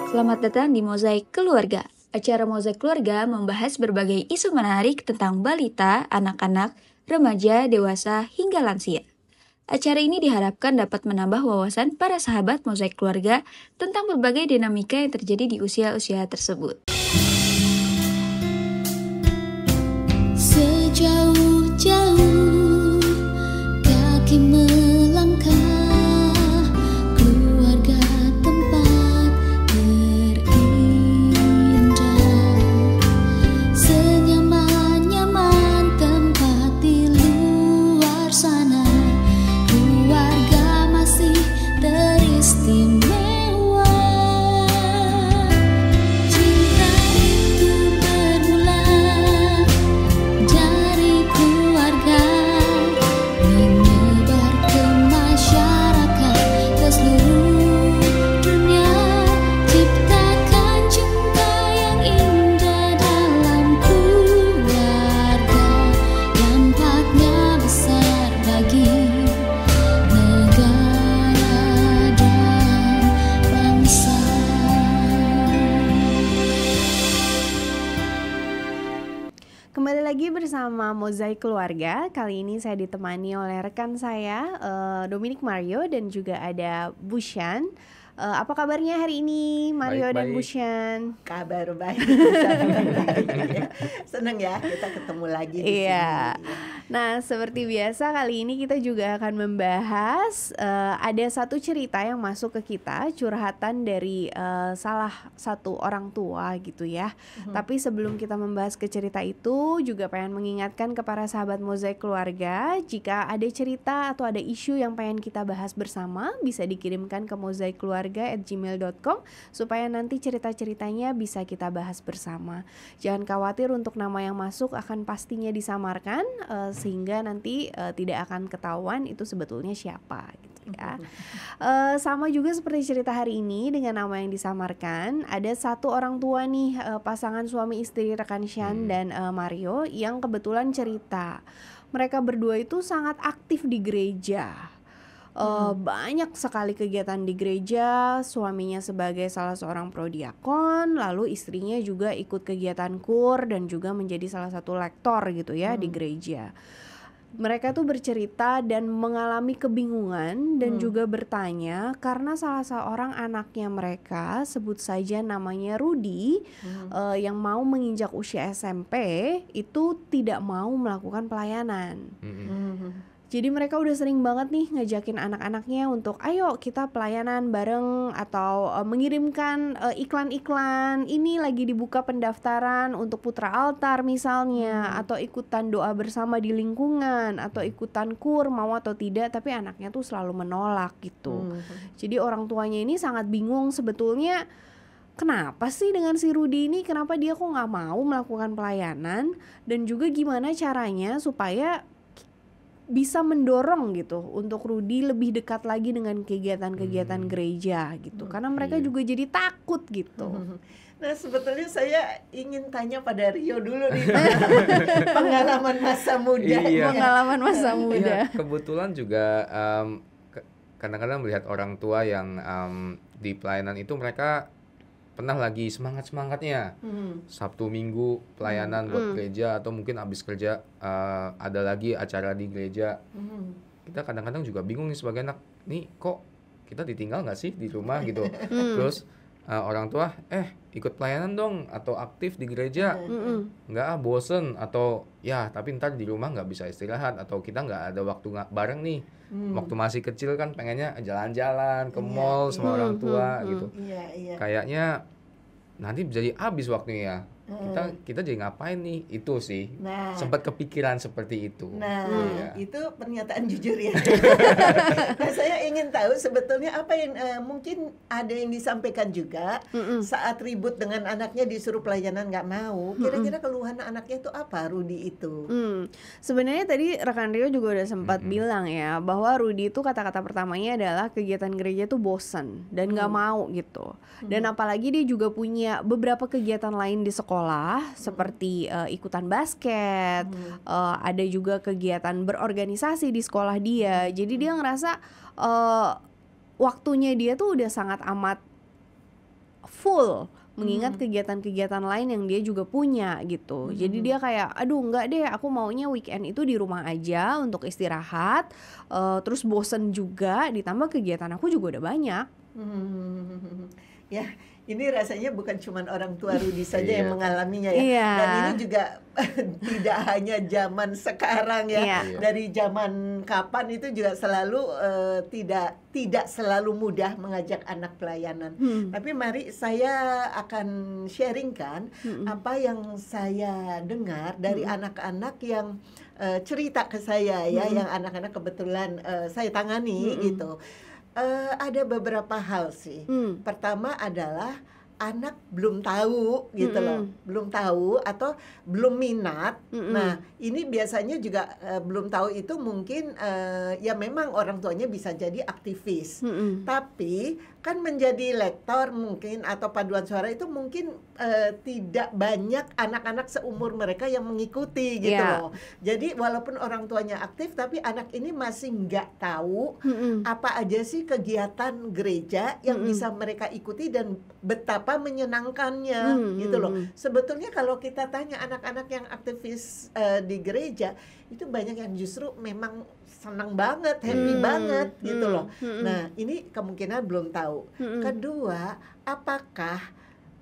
Selamat datang di Mozaik Keluarga. Acara Mozaik Keluarga membahas berbagai isu menarik tentang balita, anak-anak, remaja, dewasa, hingga lansia. Acara ini diharapkan dapat menambah wawasan para sahabat Mozaik Keluarga tentang berbagai dinamika yang terjadi di usia-usia tersebut. Sejauh-jauh kaki melangkah, keluarga tempat terindah, senyaman-nyaman tempat di luar sana, keluarga masih teristimewa. Cinta itu bermula dari keluarga, menyebar ke masyarakat, ke seluruh dunia. Ciptakan cinta yang indah dalam keluarga, dampaknya besar bagi negara dan bangsa. Kembali lagi bersama Mozaik Keluarga. Kali ini saya ditemani oleh rekan saya Dominic Mario dan juga ada Bushan. Apa kabarnya hari ini Mario dan Baik-baik. Bushan? Kabar baik. Seneng ya kita ketemu lagi di Iya. sini. Nah, seperti biasa kali ini kita juga akan membahas ada satu cerita yang masuk ke kita, curhatan dari salah satu orang tua gitu ya. Tapi sebelum kita membahas ke cerita itu, juga pengen mengingatkan ke para sahabat Mozaik Keluarga, jika ada cerita atau ada isu yang pengen kita bahas bersama, bisa dikirimkan ke mozaikkeluarga@gmail.com supaya nanti cerita-ceritanya bisa kita bahas bersama. Jangan khawatir, untuk nama yang masuk akan pastinya disamarkan, sehingga nanti tidak akan ketahuan itu sebetulnya siapa gitu ya. Sama juga seperti cerita hari ini dengan nama yang disamarkan, ada satu orang tua nih, pasangan suami istri rekan Shan dan Mario, yang kebetulan cerita mereka berdua itu sangat aktif di gereja. Banyak sekali kegiatan di gereja, suaminya sebagai salah seorang prodiakon, lalu istrinya juga ikut kegiatan kur dan juga menjadi salah satu lektor gitu ya di gereja. Mereka tuh bercerita dan mengalami kebingungan dan juga bertanya karena salah seorang anaknya mereka, sebut saja namanya Rudy, yang mau menginjak usia SMP itu tidak mau melakukan pelayanan. Jadi mereka udah sering banget nih ngajakin anak-anaknya untuk ayo kita pelayanan bareng, atau mengirimkan iklan-iklan, ini lagi dibuka pendaftaran untuk putra altar misalnya, atau ikutan doa bersama di lingkungan, atau ikutan kur, mau atau tidak, tapi anaknya tuh selalu menolak gitu. Jadi orang tuanya ini sangat bingung sebetulnya, kenapa sih dengan si Rudy ini, kenapa dia kok nggak mau melakukan pelayanan, dan juga gimana caranya supaya bisa mendorong gitu untuk Rudy lebih dekat lagi dengan kegiatan-kegiatan gereja gitu, karena mereka juga jadi takut gitu. Nah sebetulnya saya ingin tanya pada Rio dulu nih, pengalaman masa muda. Iya. Pengalaman masa muda. Iya, kebetulan juga kadang-kadang melihat orang tua yang di pelayanan itu mereka pernah lagi semangat-semangatnya Sabtu Minggu pelayanan buat gereja, atau mungkin habis kerja ada lagi acara di gereja. Kita kadang-kadang juga bingung nih sebagai anak, nih kok kita ditinggal nggak sih di rumah gitu. Terus orang tua ikut pelayanan dong atau aktif di gereja, nggak bosen, atau ya tapi ntar di rumah nggak bisa istirahat, atau kita nggak ada waktu bareng nih. Waktu masih kecil kan pengennya jalan-jalan ke mall sama orang tua gitu. Kayaknya nanti jadi habis waktunya. Kita jadi ngapain nih? Itu sih. Nah. Sempat kepikiran seperti itu. Nah, Iya. itu pernyataan jujur ya. Nah, saya ingin tahu sebetulnya apa yang mungkin ada yang disampaikan juga saat ribut dengan anaknya disuruh pelayanan nggak mau. Kira-kira keluhan anaknya itu apa, Rudy itu? Sebenarnya tadi rekan Rio juga udah sempat bilang ya, bahwa Rudy itu kata-kata pertamanya adalah kegiatan gereja tuh bosen dan nggak mau gitu. Dan apalagi dia juga punya beberapa kegiatan lain di sekolah, seperti ikutan basket, ada juga kegiatan berorganisasi di sekolah dia. Jadi dia ngerasa waktunya dia tuh udah sangat amat full mengingat kegiatan-kegiatan lain yang dia juga punya gitu. Jadi dia kayak, aduh enggak deh, aku maunya weekend itu di rumah aja untuk istirahat, terus bosen juga, ditambah kegiatan aku juga udah banyak. Ya, ini rasanya bukan cuma orang tua Rudy saja Iya. yang mengalaminya ya. Iya. Dan ini juga tidak hanya zaman sekarang ya. Iya. Dari zaman kapan itu juga selalu tidak selalu mudah mengajak anak pelayanan. Tapi mari saya akan sharingkan apa yang saya dengar dari anak-anak yang cerita ke saya ya, yang anak-anak kebetulan saya tangani gitu. Ada beberapa hal sih. Pertama adalah anak belum tahu gitu loh, belum tahu atau belum minat. Nah, ini biasanya juga belum tahu itu mungkin ya memang orang tuanya bisa jadi aktivis. Tapi kan menjadi lektor mungkin atau paduan suara itu mungkin tidak banyak anak-anak seumur mereka yang mengikuti gitu loh. Jadi walaupun orang tuanya aktif tapi anak ini masih nggak tahu apa aja sih kegiatan gereja yang bisa mereka ikuti dan betapa menyenangkannya gitu loh. Sebetulnya kalau kita tanya anak-anak yang aktivis di gereja itu banyak yang justru memang senang banget, happy banget gitu loh. Nah, ini kemungkinan belum tahu. Kedua, apakah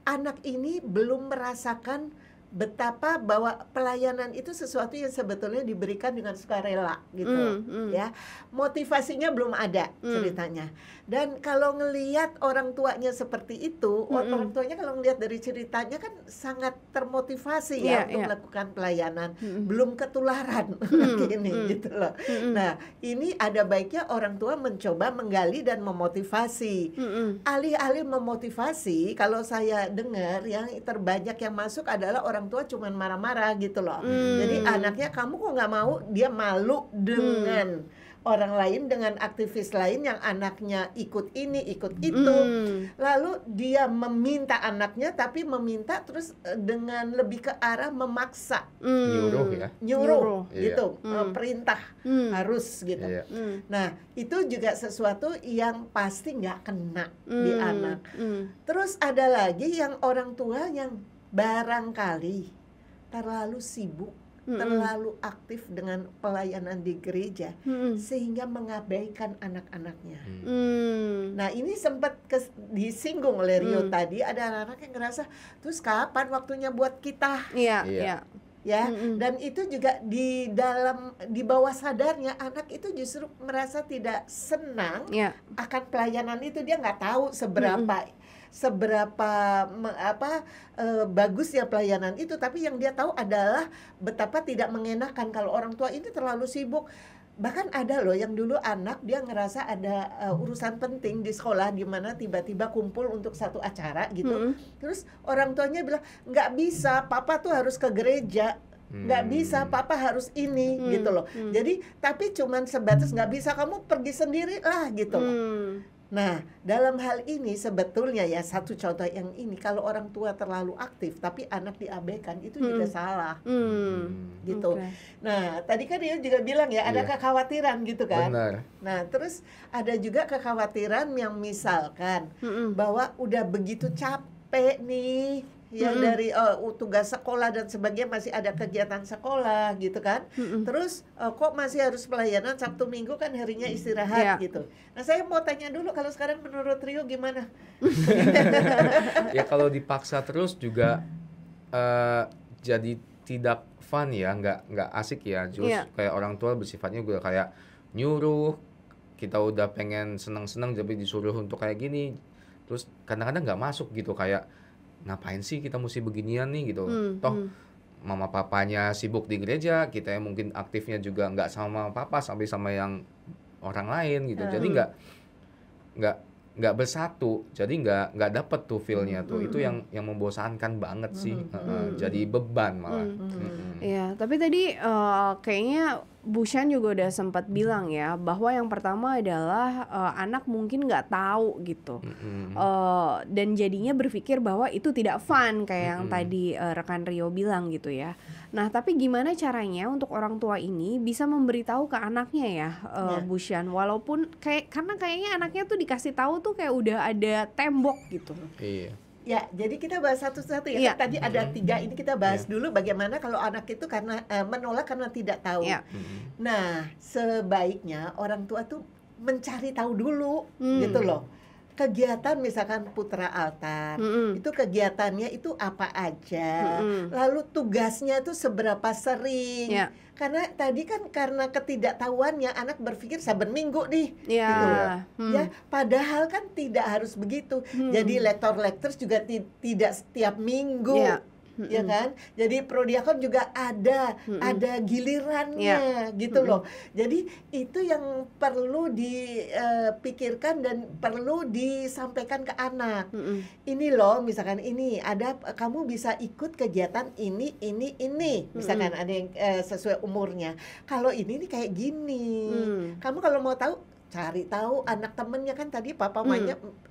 anak ini belum merasakan betapa bahwa pelayanan itu sesuatu yang sebetulnya diberikan dengan sukarela gitu ya. Motivasinya belum ada ceritanya. Dan kalau ngelihat orang tuanya seperti itu, orang tuanya kalau ngelihat dari ceritanya kan sangat termotivasi ya untuk melakukan pelayanan. Belum ketularan ini gitu loh. Nah, ini ada baiknya orang tua mencoba menggali dan memotivasi. Alih-alih memotivasi, kalau saya dengar yang terbanyak yang masuk adalah orang tua cuman marah-marah gitu loh. Jadi anaknya, kamu kok nggak mau, dia malu dengan orang lain, dengan aktivis lain yang anaknya ikut ini, ikut itu. Lalu dia meminta anaknya, tapi meminta terus dengan lebih ke arah memaksa. Nyuruh ya. Nyuruh Iya. gitu, perintah harus gitu. Iya. Nah, itu juga sesuatu yang pasti nggak kena di anak. Terus ada lagi yang orang tua yang barangkali terlalu sibuk, terlalu aktif dengan pelayanan di gereja, sehingga mengabaikan anak-anaknya. Nah, ini sempat disinggung oleh Rio tadi, ada anak-anak yang ngerasa, terus kapan waktunya buat kita? Iya. Ya, dan itu juga di bawah sadarnya anak itu justru merasa tidak senang akan pelayanan itu. Dia nggak tahu seberapa bagusnya pelayanan itu, tapi yang dia tahu adalah betapa tidak mengenakan kalau orang tua ini terlalu sibuk. Bahkan ada loh yang dulu anak dia ngerasa ada urusan penting di sekolah di mana tiba-tiba kumpul untuk satu acara gitu. Terus orang tuanya bilang, nggak bisa, papa tuh harus ke gereja. Nggak bisa, papa harus ini gitu loh. Jadi tapi cuman sebatas nggak bisa, kamu pergi sendiri lah gitu loh. Nah, dalam hal ini sebetulnya ya, satu contoh yang ini, kalau orang tua terlalu aktif tapi anak diabaikan, itu juga salah gitu. Nah, tadi kan dia juga bilang ya, ada kekhawatiran gitu kan. Benar. Nah, terus ada juga kekhawatiran yang misalkan bahwa udah begitu capek nih ya, dari tugas sekolah dan sebagainya, masih ada kegiatan sekolah gitu kan. Terus kok masih harus pelayanan, Sabtu Minggu kan harinya istirahat gitu. Nah, saya mau tanya dulu, kalau sekarang menurut Rio gimana? Ya kalau dipaksa terus juga jadi tidak fun ya, nggak asik ya. Terus kayak orang tua bersifatnya juga kayak nyuruh, kita udah pengen seneng-seneng tapi disuruh untuk kayak gini. Terus kadang-kadang nggak masuk gitu, kayak ngapain sih kita mesti beginian nih gitu. Toh mama papanya sibuk di gereja, kita yang mungkin aktifnya juga nggak sama papa, sampai sama yang orang lain gitu. Jadi nggak bersatu, jadi nggak dapet tuh feel-nya tuh. Itu yang membosankan banget sih. Jadi beban malah. Iya, tapi tadi kayaknya Bu Shan juga udah sempat bilang ya, bahwa yang pertama adalah anak mungkin nggak tahu gitu, dan jadinya berpikir bahwa itu tidak fun kayak yang tadi rekan Rio bilang gitu ya. Nah, tapi gimana caranya untuk orang tua ini bisa memberitahu ke anaknya ya, Bu Shan, walaupun karena kayaknya anaknya tuh dikasih tahu tuh kayak udah ada tembok gitu. Iya. Ya, jadi kita bahas satu-satu ya. Iya. Kan tadi ada 3, ini kita bahas dulu bagaimana kalau anak itu karena menolak karena tidak tahu. Iya. Nah, sebaiknya orang tua tuh mencari tahu dulu, gitu loh. Kegiatan misalkan putra altar, itu kegiatannya itu apa aja, lalu tugasnya itu seberapa sering. Ya. Karena tadi kan karena ketidaktahuannya anak berpikir saben minggu nih, Ya. gitu loh. Ya, padahal kan tidak harus begitu. Jadi lektor-lektors juga tidak setiap minggu. Ya. Ya kan, jadi prodiakon juga ada gilirannya, gitu loh. Jadi itu yang perlu dipikirkan dan perlu disampaikan ke anak. Ini loh, misalkan ini ada, kamu bisa ikut kegiatan ini, misalkan ada yang sesuai umurnya. Kalau ini nih kayak gini, kamu kalau mau tahu cari tahu anak temennya, kan tadi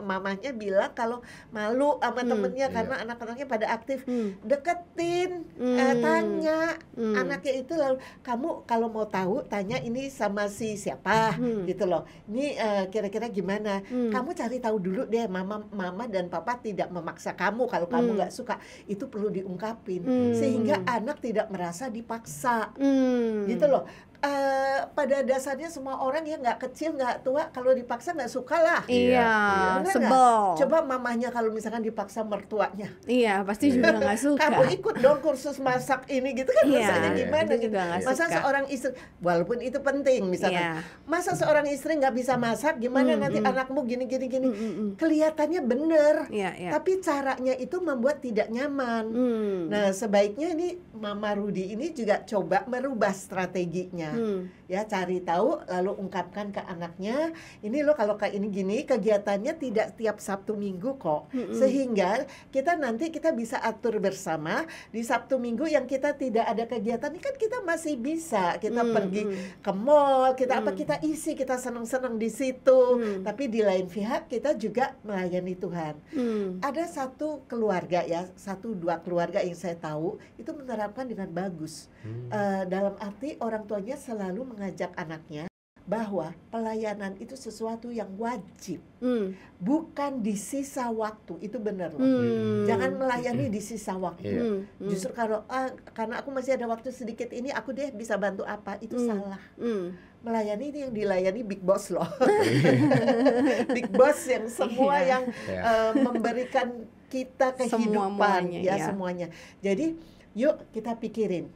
mamanya bilang kalau malu sama temennya karena anak-anaknya pada aktif. Deketin, tanya anaknya itu, lalu kamu kalau mau tahu tanya ini sama si siapa, gitu loh. Ini kira-kira gimana? Kamu cari tahu dulu deh, mama dan papa tidak memaksa kamu kalau kamu nggak suka. Itu perlu diungkapin sehingga anak tidak merasa dipaksa, gitu loh. Pada dasarnya semua orang ya, nggak kecil nggak tua, kalau dipaksa nggak suka lah. Iya, Bener sebel. nggak? Coba mamanya kalau misalkan dipaksa mertuanya, Iya, pasti juga nggak suka. kamu ikut dong kursus masak ini gitu kan, Iya, rasanya gimana itu gitu. juga nggak Masa suka. seorang istri, walaupun itu penting misalkan, Iya. masa seorang istri nggak bisa masak, gimana nanti anakmu gini. Kelihatannya bener, Iya. tapi caranya itu membuat tidak nyaman. Nah, sebaiknya ini Mama Rudi ini juga coba merubah strateginya. Ya, cari tahu lalu ungkapkan ke anaknya, ini loh kalau kayak ini gini, kegiatannya tidak tiap Sabtu Minggu kok. Sehingga kita nanti kita bisa atur bersama di Sabtu Minggu yang kita tidak ada kegiatan ini, kan kita masih bisa kita pergi ke mall, kita kita senang-senang di situ. Tapi di lain pihak kita juga melayani Tuhan. Ada satu keluarga ya, 1-2 keluarga yang saya tahu itu menerapkan dengan bagus. Dalam arti orang tuanya selalu mengajak anaknya bahwa pelayanan itu sesuatu yang wajib, bukan di sisa waktu. Itu benar loh. Jangan melayani di sisa waktu. Justru kalau karena aku masih ada waktu sedikit ini, aku deh bisa bantu apa, itu salah. Melayani ini yang dilayani big boss loh. Big boss yang semua yang memberikan kita kehidupan, semuanya. Jadi yuk kita pikirin,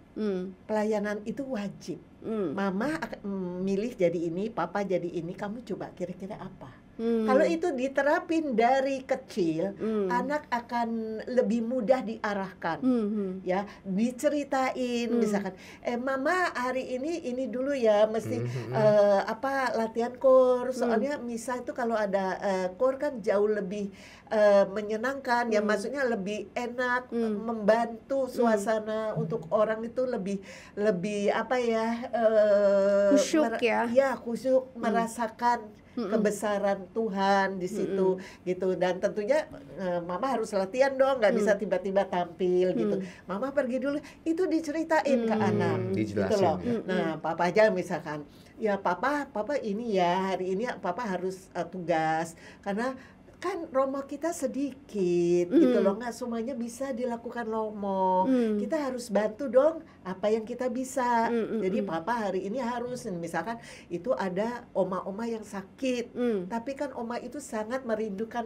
pelayanan itu wajib. Mama akan milih jadi ini, papa jadi ini, kamu coba kira-kira apa? Kalau itu diterapin dari kecil, anak akan lebih mudah diarahkan. Ya, diceritain misalkan, mama hari ini dulu ya mesti latihan kor. Soalnya misa itu kalau ada kor kan jauh lebih menyenangkan, ya maksudnya lebih enak, membantu suasana untuk orang itu lebih khusyuk ya. Ya, khusyuk, merasakan kebesaran Tuhan di situ, gitu. Dan tentunya mama harus latihan dong, nggak bisa tiba-tiba tampil gitu. Mama pergi dulu, itu diceritain ke anak, gitu loh. Nah, papa aja misalkan, ya papa ini ya hari ini papa harus tugas karena kan romo kita sedikit, gitu loh, nggak semuanya bisa dilakukan romo. Kita harus bantu dong apa yang kita bisa. Jadi papa hari ini harus, misalkan itu ada oma-oma yang sakit, tapi kan oma itu sangat merindukan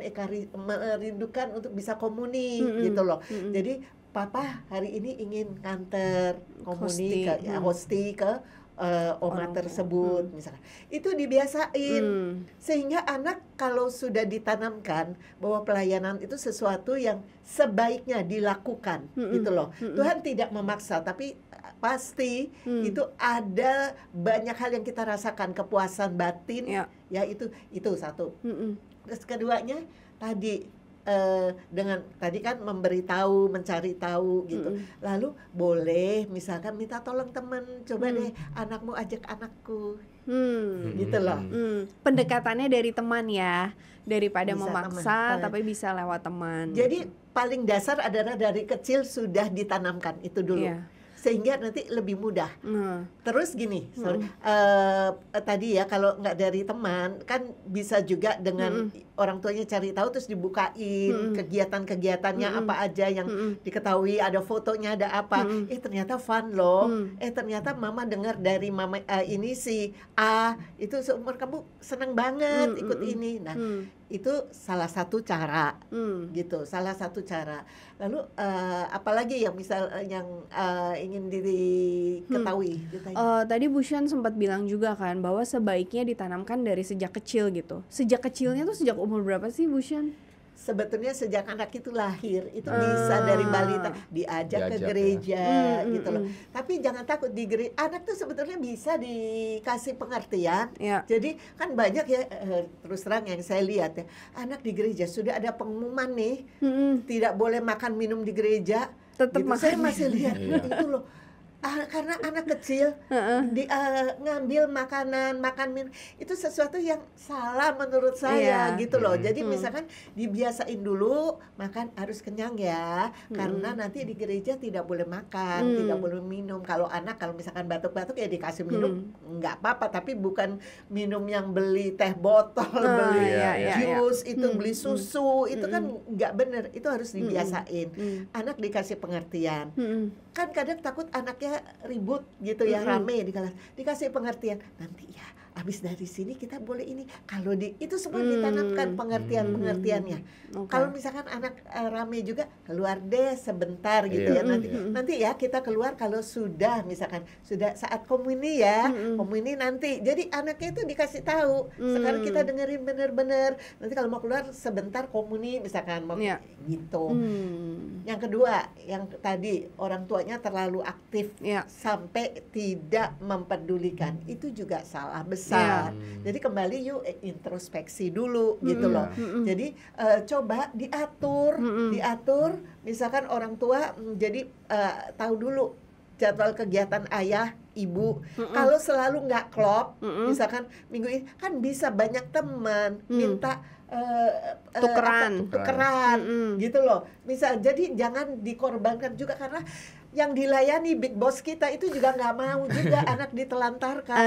untuk bisa komuni, gitu loh. Jadi papa hari ini ingin nganter komuni hosti ke oma tersebut, misalkan. Itu dibiasain sehingga anak kalau sudah ditanamkan bahwa pelayanan itu sesuatu yang sebaiknya dilakukan, gitu loh. Tuhan tidak memaksa, tapi pasti itu ada banyak hal yang kita rasakan, kepuasan batin, ya itu satu. Terus keduanya tadi dengan tadi kan memberitahu, mencari tahu gitu. Lalu boleh misalkan minta tolong teman, coba deh anakmu ajak anakku, gitu loh. Pendekatannya dari teman ya, daripada Bisa memaksa teman. tapi bisa lewat teman. Jadi paling dasar adalah dari kecil sudah ditanamkan itu dulu. Sehingga nanti lebih mudah. Terus gini, tadi ya kalau nggak dari teman kan bisa juga dengan orang tuanya cari tahu terus dibukain kegiatan-kegiatannya apa aja yang diketahui, ada fotonya, ada apa. Ternyata fun loh. Ternyata mama dengar dari mama ini si A itu seumur kamu senang banget ikut ini. Nah, itu salah satu cara gitu, salah satu cara. Lalu apalagi yang misal yang ingin diketahui? Tadi Bu Shan sempat bilang juga kan bahwa sebaiknya ditanamkan dari sejak kecil gitu. Sejak kecilnya tuh sejak umur berapa sih Bu Shan? Sebetulnya sejak anak itu lahir itu bisa dari balita diajak ke gereja gitu loh. Tapi jangan takut di gereja, anak tuh sebetulnya bisa dikasih pengertian. Jadi kan banyak ya terus terang yang saya lihat ya, anak di gereja sudah ada pengumuman nih tidak boleh makan minum di gereja. Tetap gitu. Saya masih lihat itu loh. Karena anak kecil ngambil makanan, makan minum itu sesuatu yang salah menurut saya gitu loh. Jadi misalkan dibiasain dulu makan harus kenyang ya, karena nanti di gereja tidak boleh makan, tidak boleh minum. Kalau anak kalau misalkan batuk-batuk ya dikasih minum nggak apa-apa, tapi bukan minum yang beli teh botol, beli jus itu, beli susu itu kan nggak bener. Itu harus dibiasain. Anak dikasih pengertian. Kan kadang takut anaknya ribut gitu ya, rame di kelas, dikasih pengertian, nanti ya habis dari sini kita boleh ini, kalau itu semua ditanamkan pengertiannya. Kalau misalkan anak rame juga, keluar deh sebentar gitu ya, nanti ya kita keluar kalau sudah misalkan sudah saat komuni ya, komuni nanti. Jadi anaknya itu dikasih tahu, sekarang kita dengerin bener-bener, nanti kalau mau keluar sebentar komuni misalkan mau gitu. Yang kedua, yang tadi orang tuanya terlalu aktif sampai tidak mempedulikan, itu juga salah besar. Jadi kembali yuk introspeksi dulu gitu loh. Jadi coba diatur, misalkan orang tua jadi tahu dulu jadwal kegiatan ayah, ibu. Kalau selalu nggak klop, misalkan minggu ini kan bisa banyak teman minta tukeran gitu loh. Misal, jadi jangan dikorbankan juga karena yang dilayani big boss kita itu juga nggak mau juga anak ditelantarkan.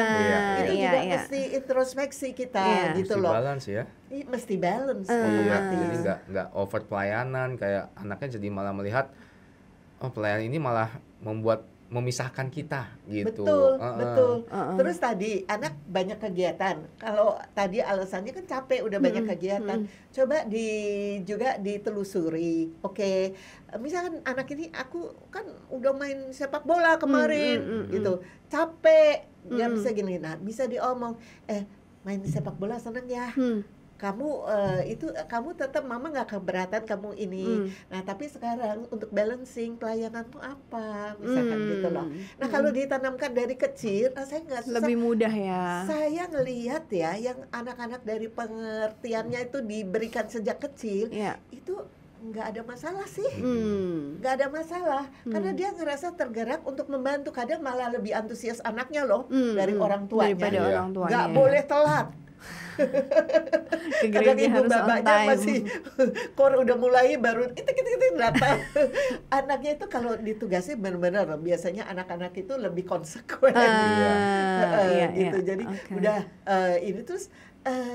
Itu juga mesti introspeksi kita gitu mesti loh. Balance ya. Mesti balance. Jadi nggak over pelayanan, kayak anaknya jadi malah melihat pelayanan ini malah memisahkan kita gitu. Betul. Terus tadi anak banyak kegiatan. Kalau tadi alasannya kan capek udah banyak kegiatan. Coba juga ditelusuri. Oke. Misalkan anak ini aku kan udah main sepak bola kemarin gitu. Capek. Ya bisa gini. Nah, bisa diomong, main sepak bola seneng ya. Kamu kamu tetap mama nggak keberatan kamu ini. Nah tapi sekarang untuk balancing pelayananmu apa misalkan gitu loh. Nah kalau ditanamkan dari kecil, saya nggak lebih mudah ya. Saya ngelihat ya yang anak-anak dari pengertiannya itu diberikan sejak kecil itu nggak ada masalah sih, nggak ada masalah karena dia ngerasa tergerak untuk membantu. Kadang malah lebih antusias anaknya loh dari orang tuanya. Daripada orang tuanya. Nggak boleh telat. Kadang ibu bapaknya masih udah mulai baru itu datang. Anaknya itu kalau ditugasi benar-benar biasanya anak-anak itu lebih konsekuen gitu. Jadi udah ini terus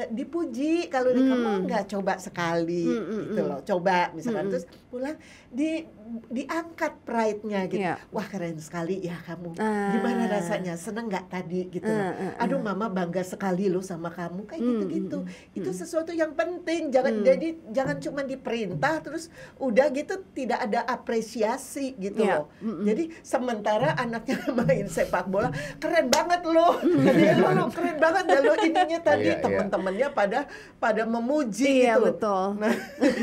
dipuji kalau kamu nggak coba sekali gitu loh, coba misalkan terus pulang diangkat pride-nya gitu. Wah keren sekali ya kamu, gimana rasanya, seneng nggak tadi gitu loh. Aduh mama bangga sekali loh sama kamu, kayak gitu-gitu. Itu sesuatu yang penting, jangan cuma diperintah terus udah gitu tidak ada apresiasi gitu loh. Jadi sementara anaknya main sepak bola keren banget loh, lo keren banget ya lo ininya tadi, teman-temannya pada memuji gitu. Betul. Nah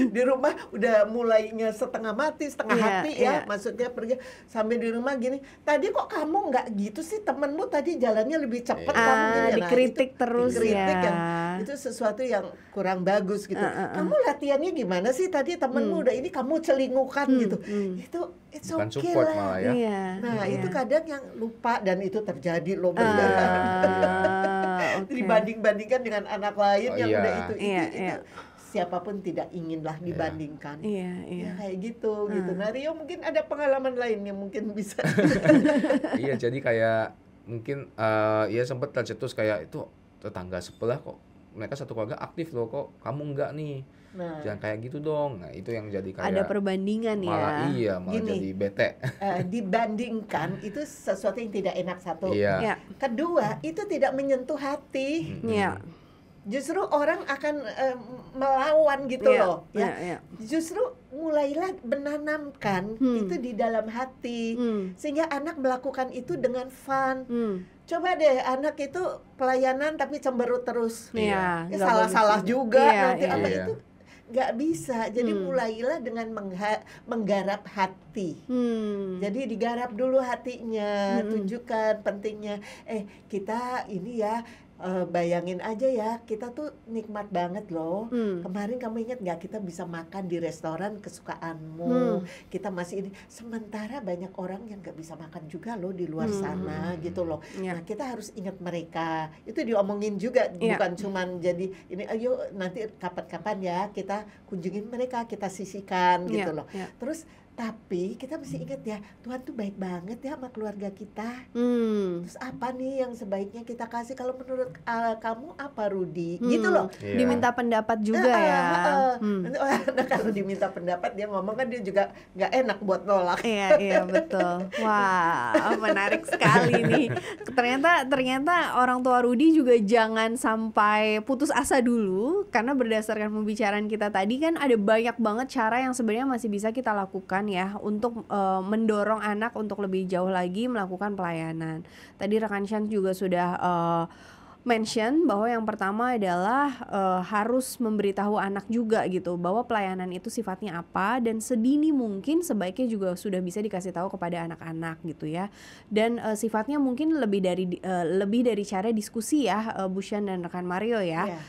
di rumah udah mulainya setengah mati setengah hati ya, maksudnya pergi sampai di rumah gini, tadi kok kamu nggak gitu sih, temenmu tadi jalannya lebih cepat kamu gini. Dikritik terus dikritik itu sesuatu yang kurang bagus gitu. Kamu latihannya gimana sih tadi, temenmu udah ini kamu celingukan gitu. Itu it's bukan okay support lah. malah ya. Nah itu kadang yang lupa dan itu terjadi loh beneran. Dibanding-bandingkan dengan anak lain yang udah itu siapapun tidak inginlah dibandingkan. Ya, kayak gitu. Nah Rio mungkin ada pengalaman lain yang mungkin bisa. Iya, jadi kayak mungkin ya sempat tercetus kayak itu tetangga sebelah kok mereka satu keluarga aktif loh, kok kamu enggak nih. Nah, Jangan kayak gitu dong. Nah, itu yang jadi kayak Ada perbandingan malah ya. malah Gini. jadi bete. dibandingkan itu sesuatu yang tidak enak satu. Iya. Ya, Kedua, itu tidak menyentuh hati. Mm-mm. ya, Justru orang akan melawan gitu ya, loh, ya. ya. Justru mulailah menanamkan itu di dalam hati, sehingga anak melakukan itu dengan fun. Coba deh anak itu pelayanan tapi cemberut terus, Iya, ya, nggak salah-salah bagus. juga Iya, nanti iya. apa Iya. itu nggak bisa. Jadi mulailah dengan menggarap hati. Jadi digarap dulu hatinya, tunjukkan pentingnya. Kita ini ya, bayangin aja ya, kita tuh nikmat banget loh. Kemarin kamu ingat nggak kita bisa makan di restoran kesukaanmu? Kita masih ini. Sementara banyak orang yang nggak bisa makan juga loh di luar sana gitu loh. Ya. Nah kita harus ingat mereka. Itu diomongin juga, Ya. bukan cuman jadi ini. Ayo nanti kapan-kapan ya kita kunjungin mereka, kita sisihkan gitu loh. Ya. Terus tapi kita mesti ingat ya, Tuhan tuh baik banget ya sama keluarga kita. Terus apa nih yang sebaiknya kita kasih? Kalau menurut kamu apa, Rudi? Gitu loh. Iya. Diminta pendapat juga ya. Nah, kalau diminta pendapat dia ngomong kan dia juga nggak enak buat nolak. Iya betul. Wah, menarik sekali nih. Ternyata orang tua Rudi juga jangan sampai putus asa dulu, karena berdasarkan pembicaraan kita tadi kan ada banyak banget cara yang sebenarnya masih bisa kita lakukan ya untuk mendorong anak untuk lebih jauh lagi melakukan pelayanan. Tadi rekan Shan juga sudah mention bahwa yang pertama adalah harus memberitahu anak juga gitu bahwa pelayanan itu sifatnya apa, dan sedini mungkin sebaiknya juga sudah bisa dikasih tahu kepada anak-anak gitu ya. Dan sifatnya mungkin lebih dari cara diskusi ya, Bu Shan dan rekan Mario ya. Iya.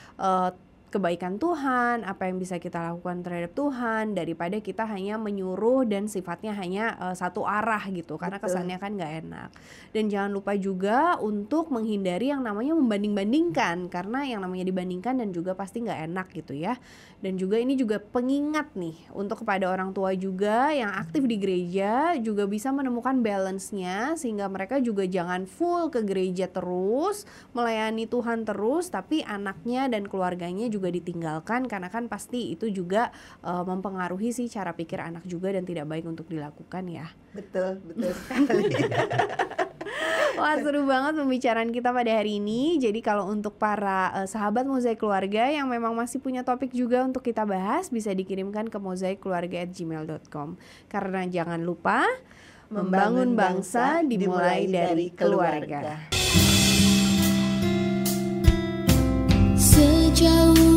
Kebaikan Tuhan, apa yang bisa kita lakukan terhadap Tuhan, daripada kita hanya menyuruh dan sifatnya hanya satu arah gitu, karena Betul. kesannya kan nggak enak. Dan jangan lupa juga untuk menghindari yang namanya membanding-bandingkan, karena yang namanya dibandingkan dan juga pasti nggak enak gitu ya. Dan juga ini juga pengingat nih untuk kepada orang tua juga yang aktif di gereja, juga bisa menemukan balance-nya, sehingga mereka juga jangan full ke gereja terus, melayani Tuhan terus, tapi anaknya dan keluarganya juga ditinggalkan, karena kan pasti itu juga mempengaruhi sih cara pikir anak juga dan tidak baik untuk dilakukan ya. Betul sekali. Wah, seru banget pembicaraan kita pada hari ini. Jadi kalau untuk para sahabat Mozaik Keluarga yang memang masih punya topik juga untuk kita bahas, bisa dikirimkan ke mozaikkeluarga@gmail.com. Karena jangan lupa, membangun bangsa dimulai dari keluarga. Sejauh